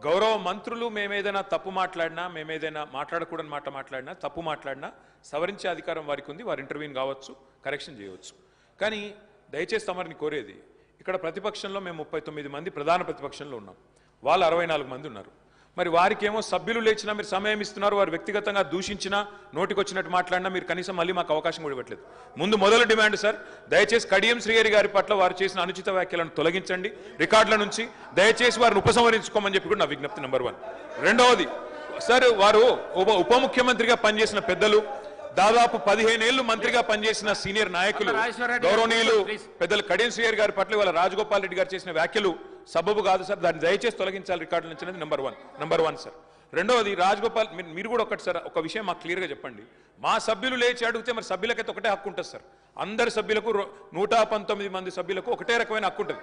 గౌరవ మంత్రులు మేమేదైనా తప్పు మాట్లాడినా మేమేదైనా మాట్లాడకూడని మాట మాట్లాడినా తప్పు మాట్లాడినా సవరించే అధికారం వారికి ఉంది. వారు ఇంటర్వ్యూని కావచ్చు, కరెక్షన్ చేయవచ్చు. కానీ దయచేసి తమరిని కోరేది, ఇక్కడ ప్రతిపక్షంలో మేము 39 మంది ప్రధాన ప్రతిపక్షంలో ఉన్నాం, వాళ్ళు 64 మంది ఉన్నారు. మరి వారికేమో సభ్యులు లేచినా మీరు సమయం ఇస్తున్నారు, వారు వ్యక్తిగతంగా దూషించినా నోటికొచ్చినట్టు మాట్లాడినా మీరు కనీసం మళ్ళీ మాకు అవకాశం కూడా ఇవ్వట్లేదు. ముందు మొదలు డిమాండ్ సార్, దయచేసి కడియం శ్రీహరి గారి పట్ల వారు చేసిన అనుచిత వ్యాఖ్యలను తొలగించండి రికార్డుల నుంచి, దయచేసి వారిని ఉపసంహరించుకోమని చెప్పి కూడా నా విజ్ఞప్తి నెంబర్ 1. రెండవది సార్, వారు ఉప ముఖ్యమంత్రిగా పనిచేసిన పెద్దలు, దాదాపు 15 ఏళ్లు మంత్రిగా పనిచేసిన సీనియర్ నాయకులు గౌరవనీయులు పెద్దలు కడియం శ్రీహరి గారి పట్ల వాళ్ళ రాజగోపాల్ రెడ్డి గారు చేసిన వ్యాఖ్యలు సబబు కాదు సార్, దాన్ని దయచేసి తొలగించాలి రికార్డుల నుంచి అనేది నెంబర్ వన్ సార్. రెండవది రాజగోపాల్, మీరు కూడా ఒకటి సార్ ఒక విషయం మాకు క్లియర్గా చెప్పండి. మా సభ్యులు లేచి అడిగితే మరి సభ్యులకైతే ఒకటే హక్కు ఉంటుంది సార్, అందరి సభ్యులకు 119 మంది సభ్యులకు ఒకటే రకమైన హక్కు ఉంటుంది.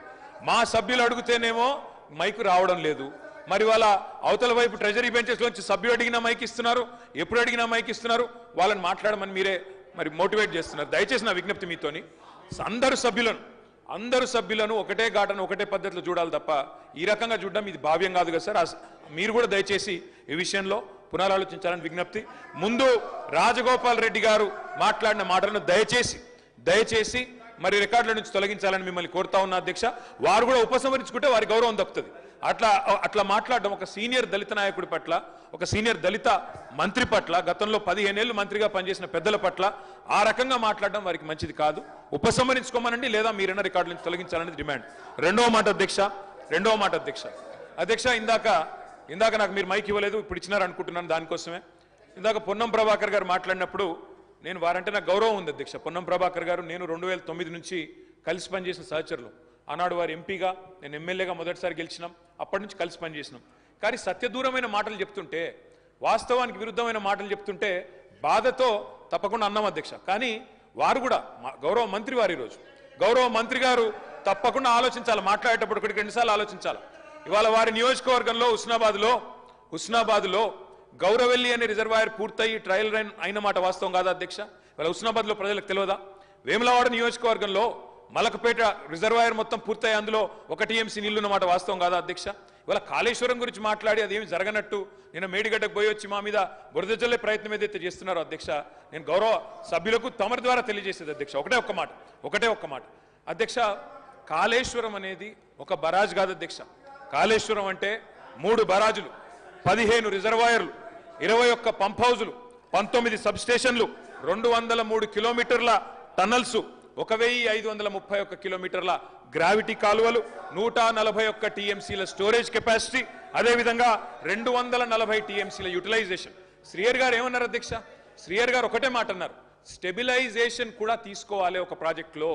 మా సభ్యులు అడిగితేనేమో మైకు రావడం లేదు, మరి వాళ్ళ అవతల వైపు ట్రెజరీ బెంచెస్ లోంచి సభ్యులు అడిగినా మైక్ ఇస్తున్నారు, ఎప్పుడు అడిగినా మైక్ ఇస్తున్నారు, వాళ్ళని మాట్లాడమని మీరే మరి మోటివేట్ చేస్తున్నారు. దయచేసి నా విజ్ఞప్తి మీతోని, అందరు సభ్యులను ఒకటే ఘాటను ఒకటే పద్ధతిలో చూడాలి తప్ప ఈ రకంగా చూడడం ఇది భావ్యం కాదు కదా సార్. మీరు కూడా దయచేసి ఈ విషయంలో పునరాలోచించాలని విజ్ఞప్తి. ముందు రాజగోపాల్ రెడ్డి గారు మాట్లాడిన మాటలను దయచేసి మరి రికార్డుల నుంచి తొలగించాలని మిమ్మల్ని కోరుతా ఉన్నా అధ్యక్ష. వారు కూడా ఉపసంహరించుకుంటే వారి గౌరవం దక్కుతుంది. అట్లా మాట్లాడడం ఒక సీనియర్ దళిత నాయకుడి పట్ల, ఒక సీనియర్ దళిత మంత్రి పట్ల, గతంలో 15 ఏళ్లు మంత్రిగా పనిచేసిన పెద్దల పట్ల ఆ రకంగా మాట్లాడడం వారికి మంచిది కాదు. ఉపసంహరించుకోమనండి, లేదా మీరైనా రికార్డుల నుంచి తొలగించాలనేది డిమాండ్. రెండవ మాట అధ్యక్ష, ఇందాక నాకు మీరు మైక్ ఇవ్వలేదు, ఇప్పుడు ఇచ్చినారు అనుకుంటున్నాను. దానికోసమే ఇందాక పొన్నం ప్రభాకర్ గారు మాట్లాడినప్పుడు నేను వారంటే నాకు గౌరవం ఉంది అధ్యక్ష. పొన్నం ప్రభాకర్ గారు నేను 2009 నుంచి కలిసి పనిచేసిన సహచరులు. ఆనాడు వారు ఎంపీగా, నేను ఎమ్మెల్యేగా మొదటిసారి గెలిచినాం, అప్పటి నుంచి కలిసి పనిచేసినాం. కానీ సత్యదూరమైన మాటలు చెప్తుంటే, వాస్తవానికి విరుద్ధమైన మాటలు చెప్తుంటే బాధతో తప్పకుండా అన్నాం అధ్యక్ష. కానీ వారు కూడా గౌరవ మంత్రి వారు, ఈరోజు గౌరవ మంత్రి గారు తప్పకుండా ఆలోచించాలి, మాట్లాడేటప్పుడు 1-2 సార్లు ఆలోచించాలి. ఇవాళ వారి నియోజకవర్గంలో హుస్నాబాద్లో గౌరవెల్లి అనే రిజర్వాయర్ పూర్తయి ట్రయల్ రన్ అయిన మాట వాస్తవం కాదా అధ్యక్ష? ఇవాళ హుస్నాబాద్లో ప్రజలకు తెలియదా? వేములవాడ నియోజకవర్గంలో మలకపేట రిజర్వాయర్ మొత్తం పూర్తయి అందులో 1 TMC నీళ్లున్న మాట వాస్తవం కాదా అధ్యక్ష? ఇవాళ కాళేశ్వరం గురించి మాట్లాడి అదేమి జరగనట్టు నేను మేడిగడ్డకు పోయి వచ్చి మా మీద బురద జల్లే ప్రయత్నం ఏదైతే చేస్తున్నారో అధ్యక్ష, నేను గౌరవ సభ్యులకు తమరి ద్వారా తెలియజేసేది అధ్యక్ష ఒకటే ఒక్క మాట అధ్యక్ష. కాళేశ్వరం అనేది ఒక బరాజ్ కాదు అధ్యక్ష. కాళేశ్వరం అంటే 3 బరాజులు, 15 రిజర్వాయర్లు, 21 పంప్ హౌజులు, 19 సబ్ స్టేషన్లు, 203 కిలోమీటర్ల టన్నల్స్, 1531 కిలోమీటర్ల గ్రావిటీ కాలువలు, 141 TMCల స్టోరేజ్ కెపాసిటీ, అదేవిధంగా 240 TMCల యూటిలైజేషన్. శ్రీహరి గారు ఏమన్నారు అధ్యక్ష? శ్రీహరి గారు ఒకటే మాట అన్నారు, స్టెబిలైజేషన్ కూడా తీసుకోవాలి ఒక ప్రాజెక్టులో.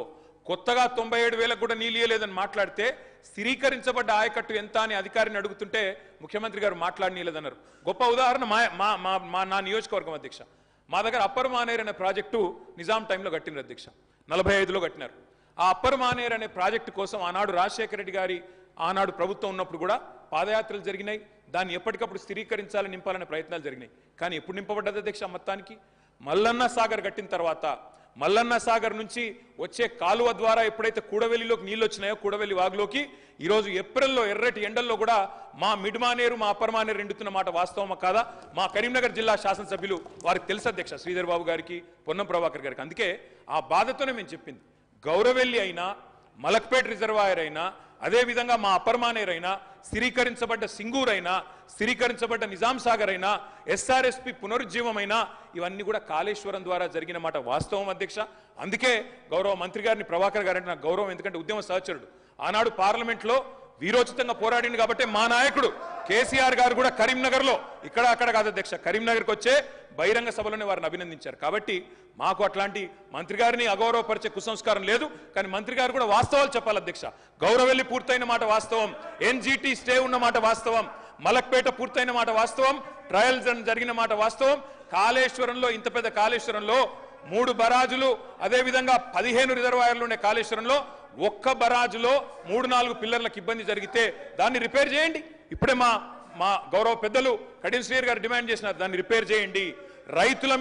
కొత్తగా 97,000 కూడా నీళ్ళు ఇయ్యలేదని మాట్లాడితే స్థిరీకరించబడ్డ ఆయకట్టు ఎంత అని అధికారిని అడుగుతుంటే ముఖ్యమంత్రి గారు మాట్లాడనీయలేదన్నారు. గొప్ప ఉదాహరణ నా నియోజకవర్గం అధ్యక్ష. మా దగ్గర అప్పర్ మానేర్ అనే ప్రాజెక్టు నిజాం టైంలో కట్టినారు అధ్యక్ష, 45లో కట్టినారు. ఆ అప్పర్ మానేర్ అనే ప్రాజెక్టు కోసం ఆనాడు రాజశేఖర రెడ్డి గారి ఆనాడు ప్రభుత్వం ఉన్నప్పుడు కూడా పాదయాత్రలు జరిగినాయి. దాన్ని ఎప్పటికప్పుడు స్థిరీకరించాలని నింపాలనే ప్రయత్నాలు జరిగినాయి. కానీ ఎప్పుడు నింపబడ్డది అధ్యక్ష? మొత్తానికి మల్లన్న సాగర్ కట్టిన తర్వాత మల్లన్న సాగర్ నుంచి వచ్చే కాలువ ద్వారా ఎప్పుడైతే కూడవెల్లిలోకి నీళ్ళు వచ్చినాయో, కూడవెల్లి వాగులోకి ఈరోజు ఏప్రిల్లో ఎర్రటి ఎండల్లో కూడా మా మిడ్ మానేరు మా అప్పర్ మానేరు ఎండుతున్న మాట వాస్తవమా కాదా? మా కరీంనగర్ జిల్లా శాసనసభ్యులు వారికి తెలుసు అధ్యక్ష, శ్రీధర్ బాబు గారికి, పొన్నం ప్రభాకర్ గారికి. అందుకే ఆ బాధతోనే మేము చెప్పింది, గౌరవెల్లి అయినా, మలక్పేట్ రిజర్వాయర్ అయినా, అదేవిధంగా మా అప్పర్ మానేర్ అయినా, స్థిరీకరించబడ్డ సింగూర్ అయినా, స్థిరీకరించబడ్డ నిజాం సాగర్ అయినా, SRSP పునరుజ్జీవమైనా, ఇవన్నీ కూడా కాళేశ్వరం ద్వారా జరిగిన మాట వాస్తవం అధ్యక్ష. అందుకే గౌరవ మంత్రి గారిని, ప్రభాకర్ గారంటే నాకు గౌరవం, ఎందుకంటే ఉద్యమ సహచరుడు. ఆనాడు పార్లమెంట్లో వీరోచితంగా పోరాడింది కాబట్టి మా నాయకుడు కేసీఆర్ గారు కూడా కరీంనగర్లో, ఇక్కడ అక్కడ కాదు అధ్యక్ష, కరీంనగర్కి వచ్చే బహిరంగ సభలోనే వారిని అభినందించారు. కాబట్టి మాకు అట్లాంటి మంత్రి గారిని అగౌరవపరిచే కుసంస్కారం లేదు. కానీ మంత్రి గారు కూడా వాస్తవాలు చెప్పాలి అధ్యక్ష. గౌరవెల్లి పూర్తయిన మాట వాస్తవం, NGT స్టే ఉన్న మాట వాస్తవం, మలక్పేట పూర్తయిన మాట వాస్తవం, ట్రయల్స్ జరిగిన మాట వాస్తవం. కాళేశ్వరంలో, ఇంత పెద్ద కాళేశ్వరంలో 3 బరాజులు, అదేవిధంగా 15 రిజర్వాయర్లు ఉండే కాళేశ్వరంలో ఒక్క బరాజులో 3-4 పిల్లర్లకు ఇబ్బంది జరిగితే దాన్ని రిపేర్ చేయండి. ఇప్పుడే మా గౌరవ పెద్దలు కడియం శ్రీహరి గారు డిమాండ్ చేసినారు, దాన్ని రిపేర్ చేయండి. రైతుల